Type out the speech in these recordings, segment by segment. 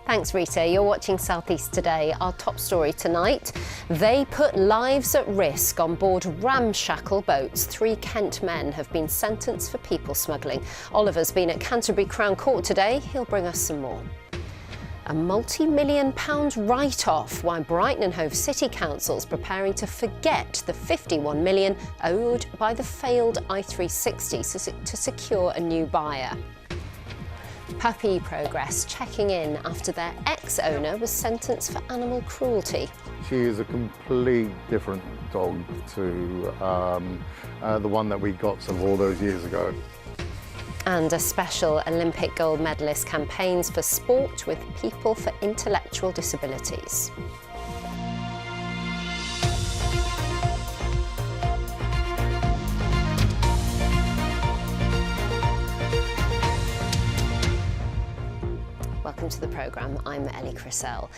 Thanks, Rita. You're watching South East Today. Our top story tonight, they put lives at risk on board ramshackle boats. 3 Kent men have been sentenced for people smuggling. Oliver's been at Canterbury Crown Court today. He'll bring us some more. A multi-million-pound write-off while Brighton and Hove City Council's preparing to forget the £51 million owed by the failed I360 to secure a new buyer. Puppy Progress checking in after their ex-owner was sentenced for animal cruelty. She is a complete different dog to the one that we got all those years ago. And a special Olympic gold medalist campaigns for sport with people for intellectual disabilities. Welcome to the programme. I'm Ellie Crisell.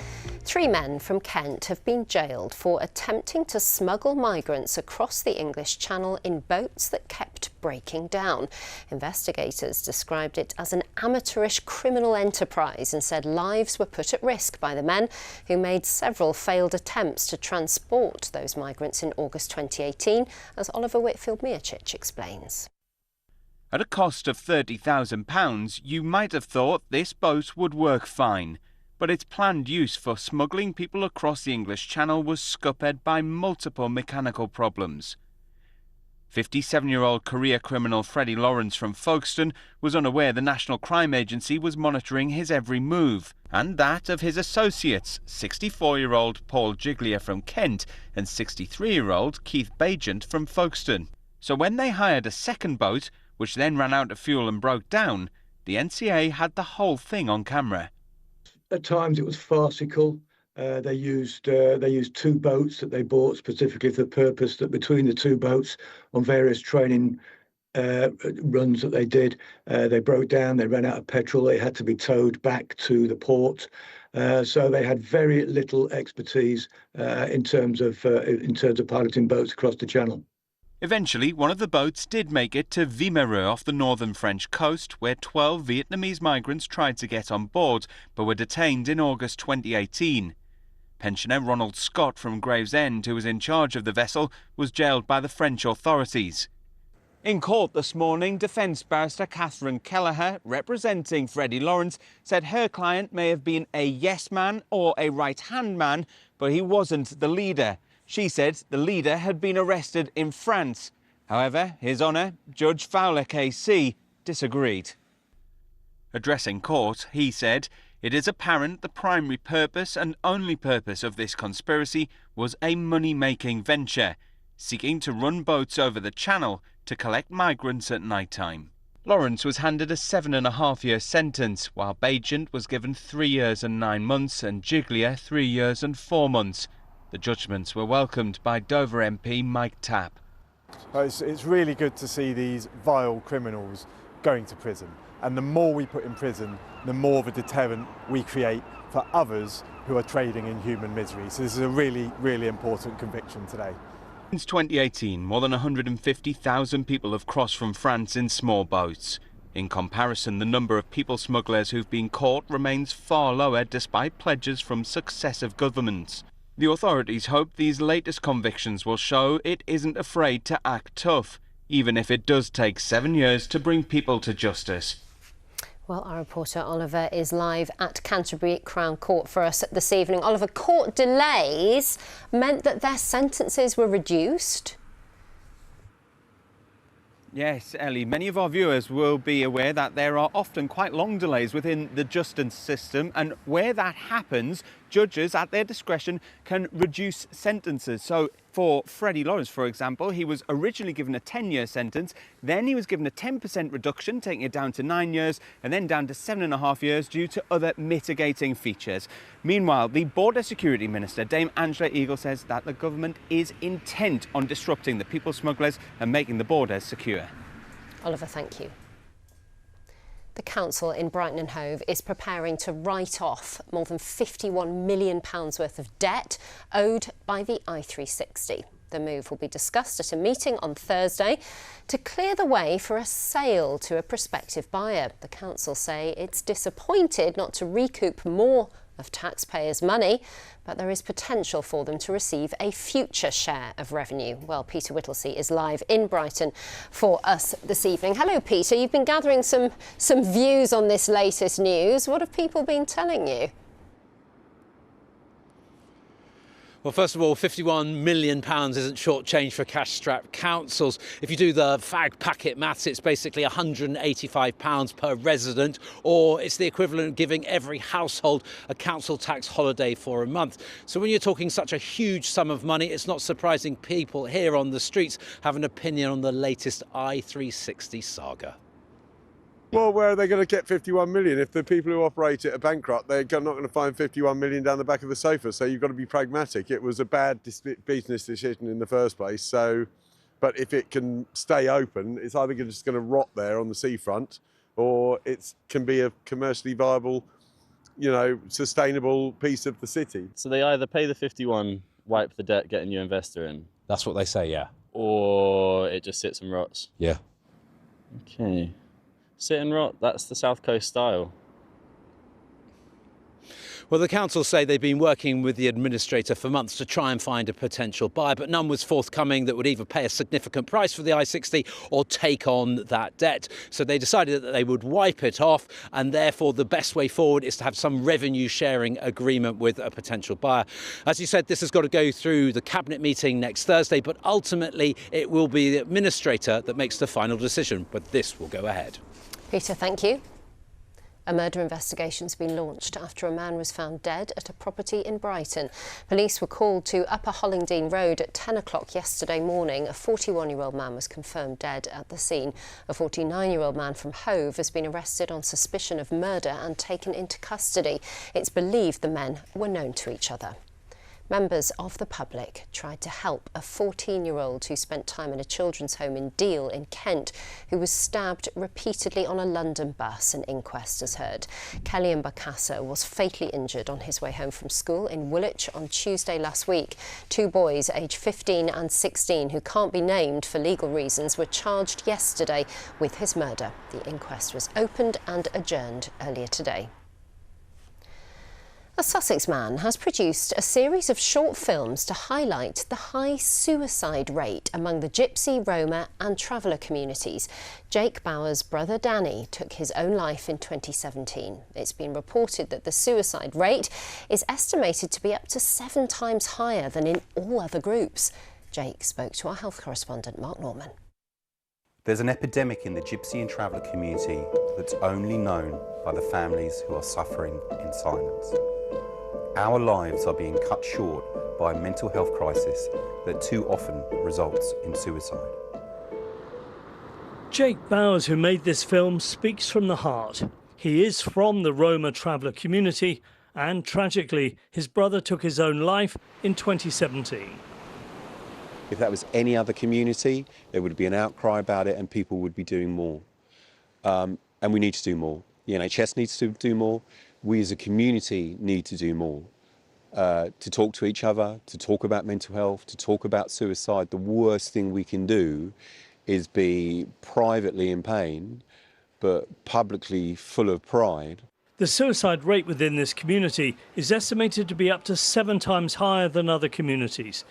3 men from Kent have been jailed for attempting to smuggle migrants across the English Channel in boats that kept breaking down. Investigators described it as an amateurish criminal enterprise and said lives were put at risk by the men who made several failed attempts to transport those migrants in August 2018, as Oliver Whitfield-Miocic explains. At a cost of £30,000, you might have thought this boat would work fine, but its planned use for smuggling people across the English Channel was scuppered by multiple mechanical problems. 57-year-old career criminal Freddie Lawrence from Folkestone was unaware the National Crime Agency was monitoring his every move, and that of his associates, 64-year-old Paul Giglia from Kent and 63-year-old Keith Bagent from Folkestone. So when they hired a second boat, which then ran out of fuel and broke down, the NCA had the whole thing on camera. At times it was farcical. They used 2 boats that they bought specifically for the purpose that between the 2 boats on various training runs that they did, they broke down, they ran out of petrol, they had to be towed back to the port. So they had very little expertise in terms of piloting boats across the Channel. Eventually, one of the boats did make it to Wimereux off the northern French coast, where 12 Vietnamese migrants tried to get on board, but were detained in August 2018. Pensioner Ronald Scott from Gravesend, who was in charge of the vessel, was jailed by the French authorities. In court this morning, defence barrister Catherine Kelleher, representing Freddie Lawrence, said her client may have been a yes man or a right-hand man, but he wasn't the leader. She said the leader had been arrested in France. However, His Honour, Judge Fowler KC, disagreed. Addressing court, he said, "It is apparent the primary purpose and only purpose of this conspiracy was a money-making venture, seeking to run boats over the Channel to collect migrants at night time." Lawrence was handed a 7.5-year sentence, while Bagent was given 3 years and 9 months and Giglia 3 years and 4 months. The judgments were welcomed by Dover MP Mike Tapp. It's really good to see these vile criminals going to prison. And the more we put in prison, the more of a deterrent we create for others who are trading in human misery. So this is a really, really important conviction today. Since 2018, more than 150,000 people have crossed from France in small boats. In comparison, the number of people smugglers who've been caught remains far lower despite pledges from successive governments. The authorities hope these latest convictions will show it isn't afraid to act tough, even if it does take 7 years to bring people to justice. Well, our reporter Oliver is live at Canterbury Crown Court for us this evening. Oliver, court delays meant that their sentences were reduced? Yes, Ellie, many of our viewers will be aware that there are often quite long delays within the justice system, and where that happens, judges at their discretion can reduce sentences. So for Freddie Lawrence, for example, he was originally given a 10-year sentence, then he was given a 10% reduction, taking it down to 9 years, and then down to 7.5 years due to other mitigating features. Meanwhile, the Border Security Minister, Dame Angela Eagle, says that the government is intent on disrupting the people smugglers and making the borders secure. Oliver, thank you. The council in Brighton and Hove is preparing to write off more than £51 million worth of debt owed by the I360. The move will be discussed at a meeting on Thursday to clear the way for a sale to a prospective buyer. The council say it's disappointed not to recoup more of taxpayers' money, but there is potential for them to receive a future share of revenue. Well, Peter Whittlesey is live in Brighton for us this evening. Hello, Peter. You've been gathering some views on this latest news. What have people been telling you? Well, first of all, £51 million isn't short change for cash-strapped councils. If you do the fag packet maths, it's basically £185 per resident, or it's the equivalent of giving every household a council tax holiday for a month. So when you're talking such a huge sum of money, it's not surprising people here on the streets have an opinion on the latest I360 saga. Well, where are they going to get 51 million? If the people who operate it are bankrupt, they're not going to find 51 million down the back of the sofa. So you've got to be pragmatic. It was a bad business decision in the first place. So, but if it can stay open, it's either just going to rot there on the seafront, or it can be a commercially viable, sustainable piece of the city. So they either pay the 51, wipe the debt, get a new investor in. That's what they say, yeah. Or it just sits and rots. Yeah. Okay. Sit and rot, that's the South Coast style. Well, the council say they've been working with the administrator for months to try and find a potential buyer, but none was forthcoming that would either pay a significant price for the I-60 or take on that debt. So they decided that they would wipe it off, and therefore the best way forward is to have some revenue sharing agreement with a potential buyer. As you said, this has got to go through the cabinet meeting next Thursday, but ultimately it will be the administrator that makes the final decision, but this will go ahead. Peter, thank you. A murder investigation's been launched after a man was found dead at a property in Brighton. Police were called to Upper Hollingdean Road at 10 o'clock yesterday morning. A 41-year-old man was confirmed dead at the scene. A 49-year-old man from Hove has been arrested on suspicion of murder and taken into custody. It's believed the men were known to each other. Members of the public tried to help a 14-year-old who spent time in a children's home in Deal in Kent, who was stabbed repeatedly on a London bus. An inquest has heard. Kelly Mbakasa was fatally injured on his way home from school in Woolwich on Tuesday last week. Two boys, aged 15 and 16, who can't be named for legal reasons, were charged yesterday with his murder. The inquest was opened and adjourned earlier today. A Sussex man has produced a series of short films to highlight the high suicide rate among the Gypsy, Roma and traveller communities. Jake Bauer's brother Danny took his own life in 2017. It's been reported that the suicide rate is estimated to be up to 7 times higher than in all other groups. Jake spoke to our health correspondent Mark Norman. There's an epidemic in the Gypsy and traveller community that's only known by the families who are suffering in silence. Our lives are being cut short by a mental health crisis that too often results in suicide. Jake Bowers, who made this film, speaks from the heart. He is from the Roma traveller community, and tragically, his brother took his own life in 2017. If that was any other community, there would be an outcry about it and people would be doing more. And we need to do more. The NHS needs to do more. We as a community need to do more. To talk to each other, to talk about mental health, to talk about suicide. The worst thing we can do is be privately in pain, but publicly full of pride. The suicide rate within this community is estimated to be up to 7 times higher than other communities.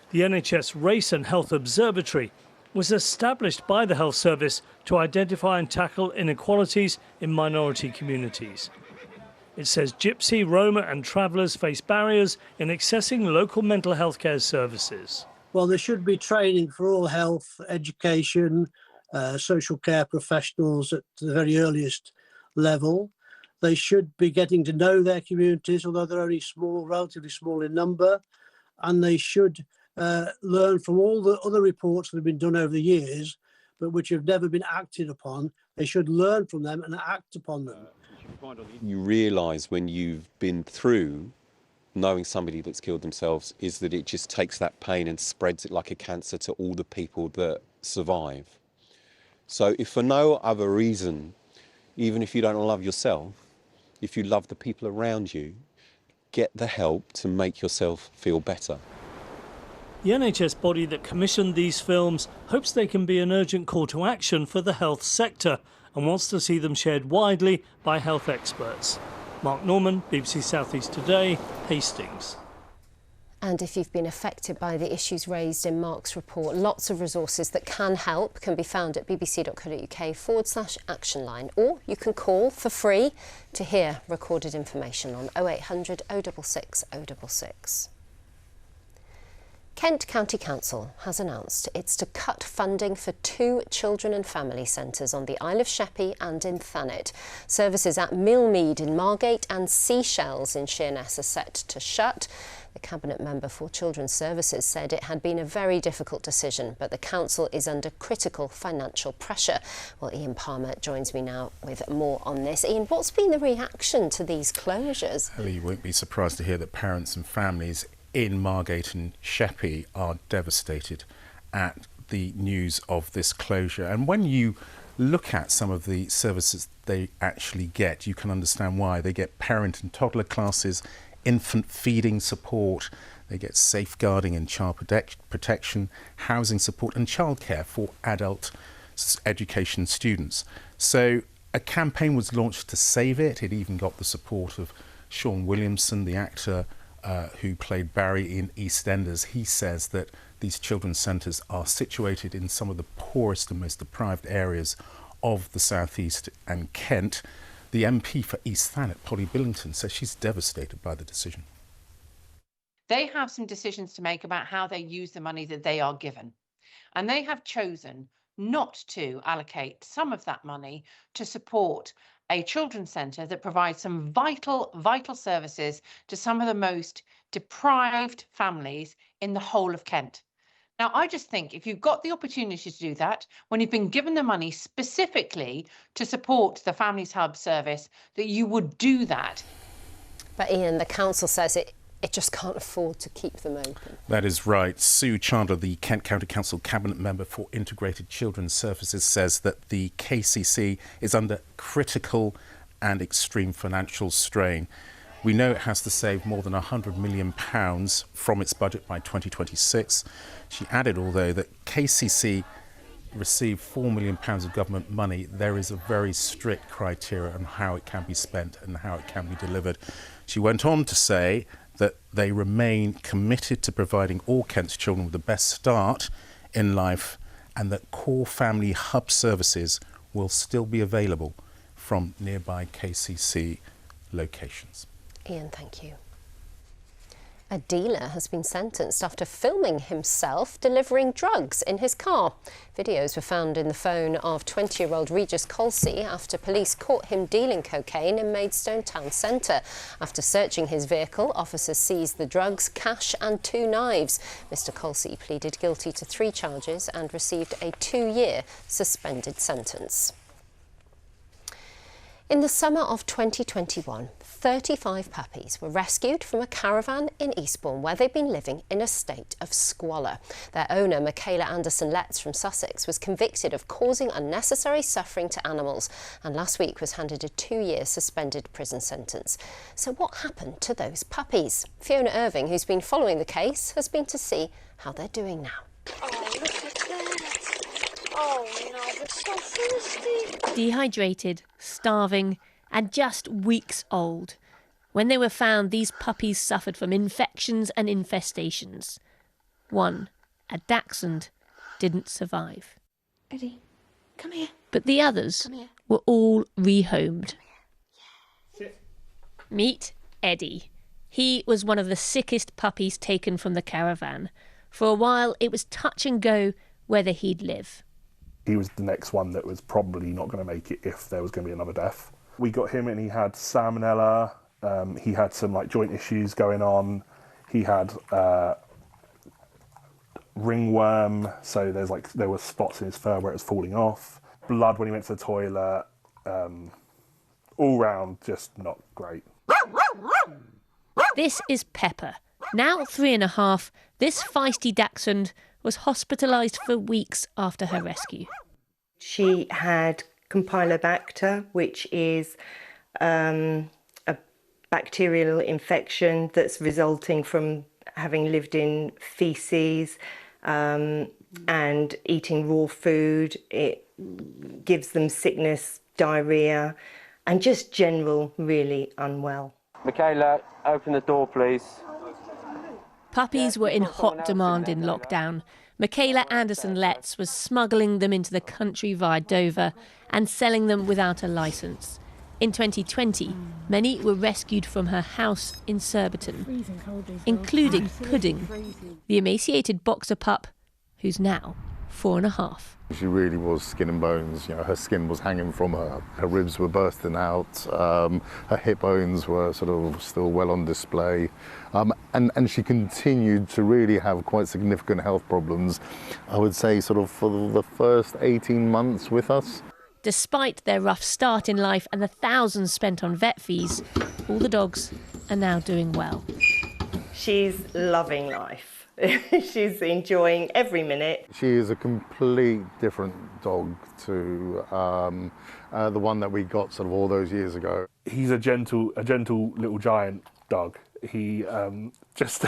The NHS Race and Health Observatory was established by the Health Service to identify and tackle inequalities in minority communities. It says Gypsy, Roma and travellers face barriers in accessing local mental health care services. Well, there should be training for all health, education, social care professionals at the very earliest level. They should be getting to know their communities, although they're only small, relatively small in number, and they should learn from all the other reports that have been done over the years, but which have never been acted upon. They should learn from them and act upon them. You realise when you've been through knowing somebody that's killed themselves is that it just takes that pain and spreads it like a cancer to all the people that survive. So if for no other reason, even if you don't love yourself, if you love the people around you, get the help to make yourself feel better. The NHS body that commissioned these films hopes they can be an urgent call to action for the health sector and wants to see them shared widely by health experts. Mark Norman, BBC South East Today, Hastings. And if you've been affected by the issues raised in Mark's report, lots of resources that can help can be found at bbc.co.uk/action line, or you can call for free to hear recorded information on 0800 066 066. Kent County Council has announced it's to cut funding for 2 children and family centres on the Isle of Sheppey and in Thanet. Services at Millmead in Margate and Seashells in Sheerness are set to shut. The Cabinet member for Children's Services said it had been a very difficult decision, but the council is under critical financial pressure. Well, Ian Palmer joins me now with more on this. Ian, what's been the reaction to these closures? Well, you won't be surprised to hear that parents and families in Margate and Sheppey are devastated at the news of this closure. And when you look at some of the services they actually get, you can understand why. They get parent and toddler classes, infant feeding support, they get safeguarding and child protection, housing support and childcare for adult education students. So a campaign was launched to save it. It even got the support of Sean Williamson, the actor who played Barry in EastEnders. He says that these children's centres are situated in some of the poorest and most deprived areas of the South East and Kent. The MP for East Thanet, Polly Billington, says she's devastated by the decision. They have some decisions to make about how they use the money that they are given. And they have chosen not to allocate some of that money to support a children's centre that provides some vital services to some of the most deprived families in the whole of Kent. Now, I just think if you've got the opportunity to do that, when you've been given the money specifically to support the Families Hub service, that you would do that. But Ian, the council says it just can't afford to keep them open. That is right. Sue Chandler, the Kent County Council Cabinet member for Integrated Children's Services, says that the KCC is under critical and extreme financial strain. We know it has to save more than £100 million from its budget by 2026. She added, although, that KCC received £4 million of government money, there is a very strict criteria on how it can be spent and how it can be delivered. She went on to say that they remain committed to providing all Kent's children with the best start in life and that core family hub services will still be available from nearby KCC locations. Ian, thank you. A dealer has been sentenced after filming himself delivering drugs in his car. Videos were found in the phone of 20-year-old Regis Colsey after police caught him dealing cocaine in Maidstone town centre. After searching his vehicle, officers seized the drugs, cash and 2 knives. Mr Colsey pleaded guilty to 3 charges and received a 2-year suspended sentence. In the summer of 2021, 35 puppies were rescued from a caravan in Eastbourne where they'd been living in a state of squalor. Their owner, Michaela Anderson-Letts from Sussex, was convicted of causing unnecessary suffering to animals and last week was handed a 2-year suspended prison sentence. So what happened to those puppies? Fiona Irving, who's been following the case, has been to see how they're doing now. Oh, look at that. Oh no, they're so thirsty. Dehydrated, starving and just weeks old. When they were found, these puppies suffered from infections and infestations. One, a dachshund, didn't survive. Eddie, come here. But the others were all rehomed. Sit. Meet Eddie. He was one of the sickest puppies taken from the caravan. For a while, it was touch and go whether he'd live. He was the next one that was probably not going to make it if there was going to be another death. We got him and he had salmonella, he had some joint issues going on, he had ringworm, so there were spots in his fur where it was falling off, blood when he went to the toilet, all round just not great. This is Pepper. Now 3.5, this feisty dachshund was hospitalised for weeks after her rescue. She had Campylobacter, which is a bacterial infection that's resulting from having lived in faeces and eating raw food. It gives them sickness, diarrhoea, and just general really unwell. Michaela, open the door, please. Puppies were in hot demand in lockdown. Michaela Anderson-Letts was smuggling them into the country via Dover and selling them without a licence. In 2020, many were rescued from her house in Surbiton, including Pudding, the emaciated boxer pup who's now 4.5. She really was skin and bones. You know, her skin was hanging from her. Her ribs were bursting out. Her hip bones were sort of still well on display. And she continued to really have quite significant health problems, I would say, sort of for the first 18 months with us. Despite their rough start in life and the thousands spent on vet fees, all the dogs are now doing well. She's loving life. She's enjoying every minute. She is a complete different dog to the one that we got sort of all those years ago. He's a gentle little giant dog. He just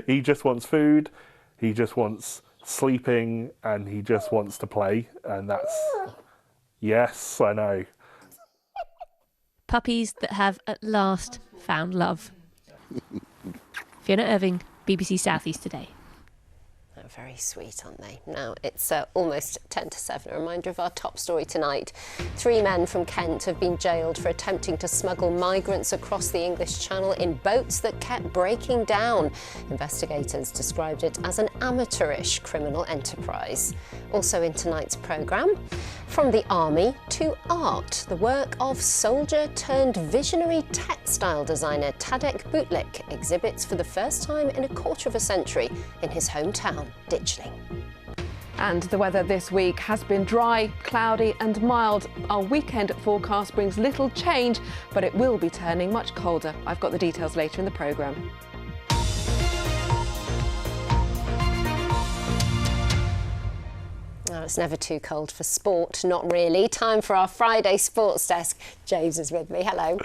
he just wants food, he just wants sleeping, and he just wants to play, and that's, yes, I know. Puppies that have at last found love. Fiona Irving, BBC South East Today. Oh, very sweet, aren't they? Now, it's almost 10 to 7. A reminder of our top story tonight. 3 men from Kent have been jailed for attempting to smuggle migrants across the English Channel in boats that kept breaking down. Investigators described it as an amateurish criminal enterprise. Also in tonight's programme, from the army to art, the work of soldier-turned-visionary textile designer Tadek Butlik exhibits for the first time in a quarter of a century in his hometown, Ditchling. And the weather this week has been dry, cloudy and mild. Our weekend forecast brings little change, but it will be turning much colder. I've got the details later in the programme. Oh, it's never too cold for sport, not really. Time for our Friday Sports Desk. James is with me. Hello.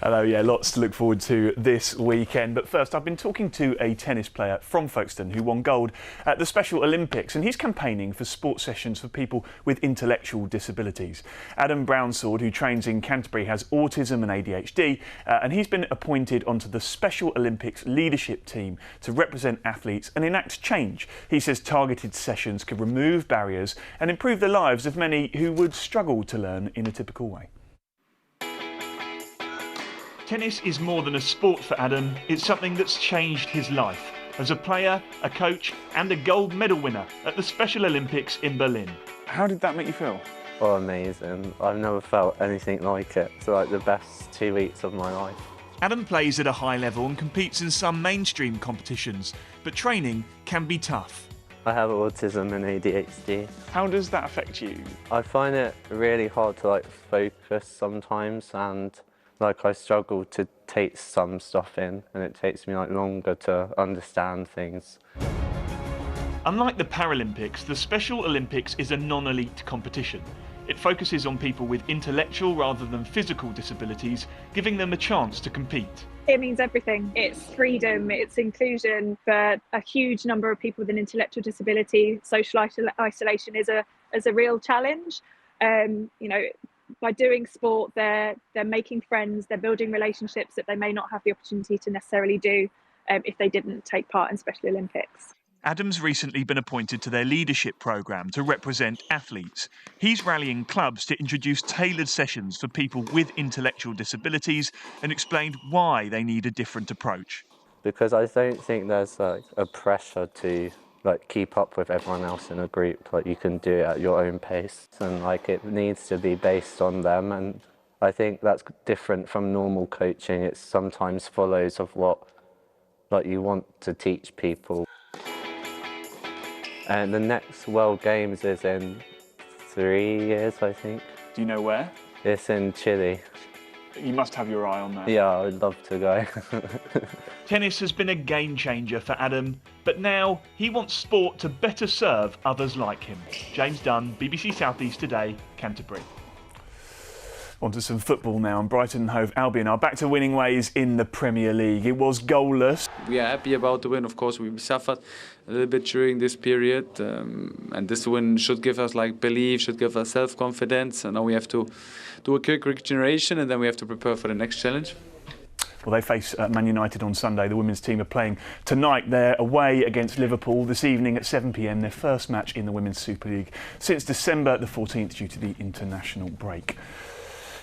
Hello, yeah, lots to look forward to this weekend. But first, I've been talking to a tennis player from Folkestone who won gold at the Special Olympics, and he's campaigning for sports sessions for people with intellectual disabilities. Adam Brownsword, who trains in Canterbury, has autism and ADHD, and he's been appointed onto the Special Olympics leadership team to represent athletes and enact change. He says targeted sessions could remove barriers and improve the lives of many who would struggle to learn in a typical way. Tennis is more than a sport for Adam. It's something that's changed his life as a player, a coach and a gold medal winner at the Special Olympics in Berlin. How did that make you feel? Oh, amazing. I've never felt anything like it. It's like the best 2 weeks of my life. Adam plays at a high level and competes in some mainstream competitions, but training can be tough. I have autism and ADHD. How does that affect you? I find it really hard to focus sometimes, and I struggle to take some stuff in, and it takes me longer to understand things. Unlike the Paralympics, the Special Olympics is a non-elite competition. It focuses on people with intellectual rather than physical disabilities, giving them a chance to compete. It means everything. It's freedom, it's inclusion for a huge number of people with an intellectual disability. Social isolation is a real challenge. By doing sport, they're making friends, they're building relationships that they may not have the opportunity to necessarily do if they didn't take part in Special Olympics. Adam's recently been appointed to their leadership programme to represent athletes. He's rallying clubs to introduce tailored sessions for people with intellectual disabilities and explained why they need a different approach. Because I don't think there's a pressure to keep up with everyone else in a group. You can do it at your own pace, and it needs to be based on them. And I think that's different from normal coaching. It sometimes follows of what you want to teach people. And the next World Games is in 3 years, I think. Do you know where? It's in Chile. You must have your eye on that. Yeah, I'd love to go. Tennis has been a game changer for Adam, but now he wants sport to better serve others like him. James Dunn, BBC South East Today, Canterbury. On to some football now, and Brighton and Hove Albion are back to winning ways in the Premier League. It was goalless. We are happy about the win. Of course, we suffered a little bit during this period, and this win should give us belief, should give us self-confidence. And now we have to do a quick regeneration, and then we have to prepare for the next challenge. Well, they face Man United on Sunday. The women's team are playing tonight. They're away against Liverpool this evening at 7 p.m. Their first match in the Women's Super League since December the 14th due to the international break.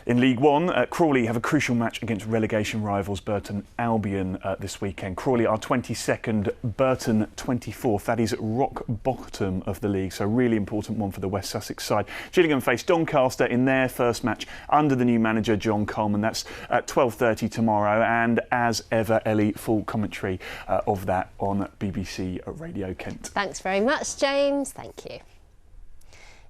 In League One, Crawley have a crucial match against relegation rivals Burton Albion this weekend. Crawley are 22nd, Burton 24th. That is rock bottom of the league, so really important one for the West Sussex side. Gillingham face Doncaster in their first match under the new manager John Coleman. That's at 12:30 tomorrow, and as ever, Ellie, full commentary of that on BBC Radio Kent. Thanks very much, James. Thank you.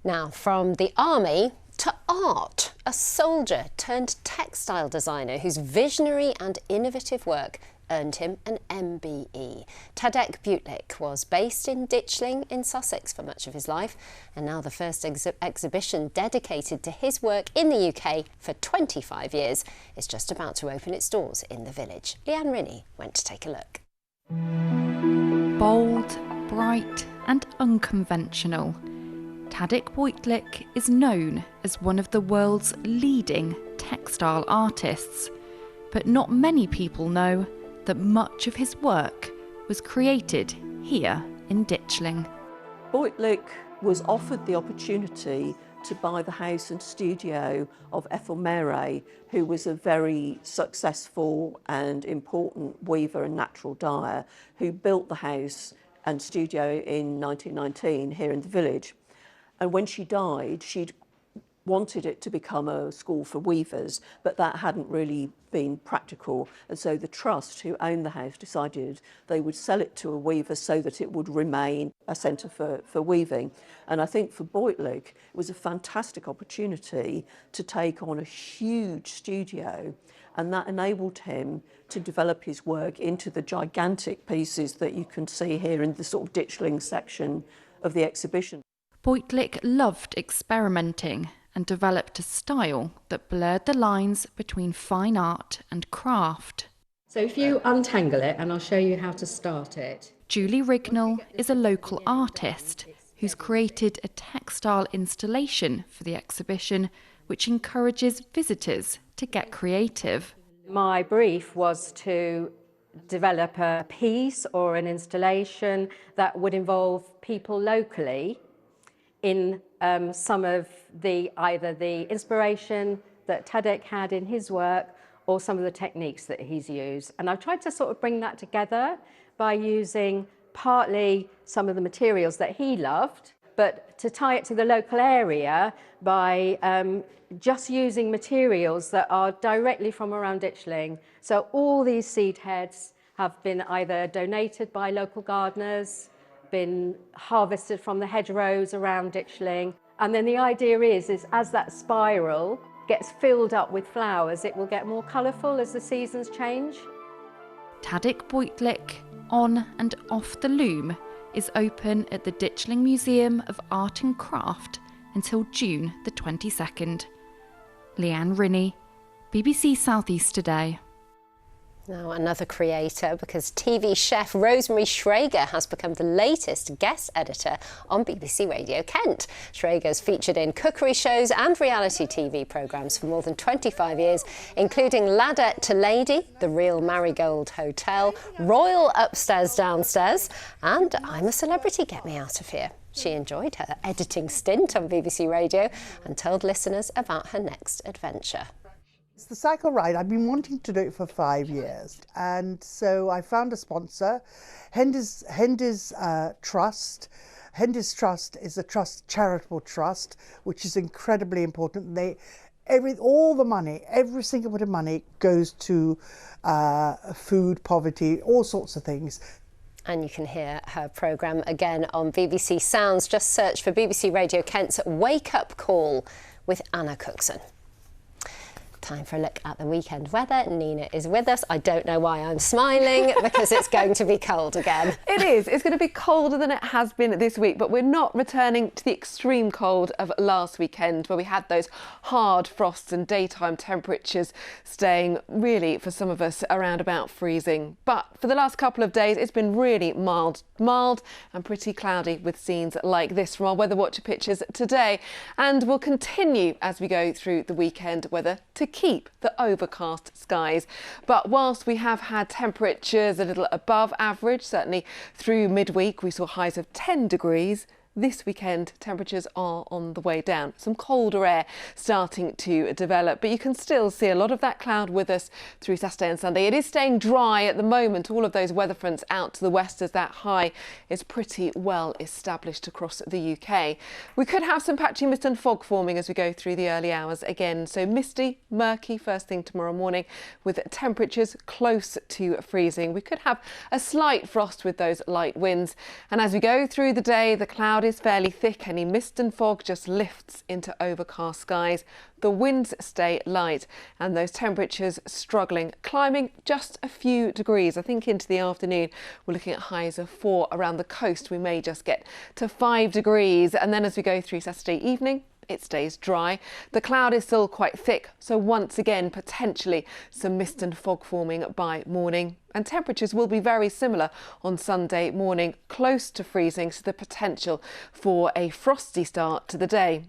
Now, from the army to art, a soldier turned textile designer whose visionary and innovative work earned him an MBE. Tadek Butlik was based in Ditchling in Sussex for much of his life, and now the first exhibition dedicated to his work in the UK for 25 years is just about to open its doors in the village. Leanne Rinney went to take a look. Bold, bright and unconventional, Tadek Butlik is known as one of the world's leading textile artists, but not many people know that much of his work was created here in Ditchling. Butlik was offered the opportunity to buy the house and studio of Ethel Mary, who was a very successful and important weaver and natural dyer, who built the house and studio in 1919 here in the village. And when she died, she'd wanted it to become a school for weavers, but that hadn't really been practical. And so the trust who owned the house decided they would sell it to a weaver so that it would remain a centre for weaving. And I think for Butlik, it was a fantastic opportunity to take on a huge studio, and that enabled him to develop his work into the gigantic pieces that you can see here in the sort of Ditchling section of the exhibition. Butlik loved experimenting and developed a style that blurred the lines between fine art and craft. So if you untangle it, and I'll show you how to start it. Julie Rignall is a local artist who's created a textile installation for the exhibition which encourages visitors to get creative. My brief was to develop a piece or an installation that would involve people locally in some of either the inspiration that Tadek had in his work or some of the techniques that he's used. And I've tried to sort of bring that together by using partly some of the materials that he loved, but to tie it to the local area by just using materials that are directly from around Ditchling. So all these seed heads have been either donated by local gardeners, been harvested from the hedgerows around Ditchling. And then the idea is as that spiral gets filled up with flowers, it will get more colourful as the seasons change. Tadek Butlik, on and off the loom, is open at the Ditchling Museum of Art and Craft until June the 22nd. Leanne Rinney, BBC South East Today. Now, another creator, because TV chef Rosemary Schrager has become the latest guest editor on BBC Radio Kent. Schrager's featured in cookery shows and reality TV programmes for more than 25 years, including Ladder to Lady, The Real Marigold Hotel, Royal Upstairs Downstairs, and I'm a Celebrity, Get Me Out of Here. She enjoyed her editing stint on BBC Radio and told listeners about her next adventure. It's the cycle ride. I've been wanting to do it for 5 years, and so I found a sponsor, Hendy's Trust. Hendy's Trust is a charitable trust, which is incredibly important. All the money, every single bit of money goes to food poverty, all sorts of things. And you can hear her programme again on BBC Sounds. Just search for BBC Radio Kent's Wake Up Call with Anna Cookson. Time for a look at the weekend weather. Nina is with us. I don't know why I'm smiling, because it's going to be cold again. It is. It's going to be colder than it has been this week, but we're not returning to the extreme cold of last weekend, where we had those hard frosts and daytime temperatures staying really, for some of us, around about freezing. But for the last couple of days, it's been really mild and pretty cloudy, with scenes like this from our Weather Watcher pictures today, and will continue as we go through the weekend weather to keep the overcast skies. But whilst we have had temperatures a little above average, certainly through midweek we saw highs of 10 degrees. This weekend, temperatures are on the way down. Some colder air starting to develop, but you can still see a lot of that cloud with us through Saturday and Sunday. It is staying dry at the moment, all of those weather fronts out to the west, as that high is pretty well established across the UK. We could have some patchy mist and fog forming as we go through the early hours again. So misty, murky first thing tomorrow morning, with temperatures close to freezing. We could have a slight frost with those light winds. And as we go through the day, the cloud is fairly thick. Any mist and fog just lifts into overcast skies. The winds stay light and those temperatures struggling, climbing just a few degrees. I think into the afternoon we're looking at highs of 4 around the coast. We may just get to 5 degrees, and then as we go through Saturday evening, it stays dry. The cloud is still quite thick, so once again potentially some mist and fog forming by morning. And temperatures will be very similar on Sunday morning, close to freezing, so the potential for a frosty start to the day.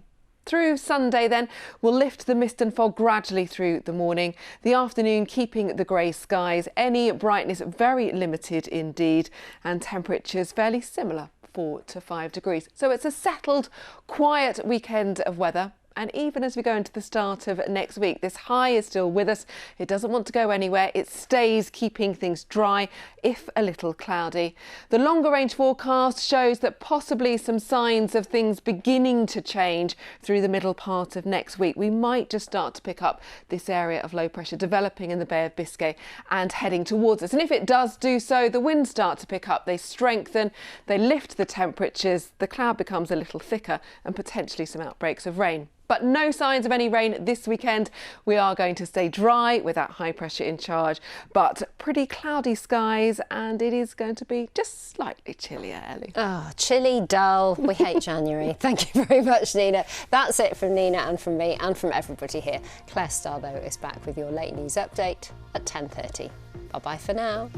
Through Sunday then, we'll lift the mist and fog gradually through the morning. The afternoon keeping the grey skies, any brightness very limited indeed, and temperatures fairly similar, 4 to 5 degrees. So it's a settled, quiet weekend of weather. And even as we go into the start of next week, this high is still with us. It doesn't want to go anywhere. It stays keeping things dry, if a little cloudy. The longer range forecast shows that possibly some signs of things beginning to change through the middle part of next week. We might just start to pick up this area of low pressure developing in the Bay of Biscay and heading towards us. And if it does do so, the winds start to pick up. They strengthen, they lift the temperatures, the cloud becomes a little thicker, and potentially some outbreaks of rain. But no signs of any rain this weekend. We are going to stay dry with that high pressure in charge, but pretty cloudy skies, and it is going to be just slightly chillier, Ellie. Oh, chilly, dull. We hate January. Thank you very much, Nina. That's it from Nina and from me and from everybody here. Claire Starr, though, is back with your late news update at 10:30. Bye-bye for now.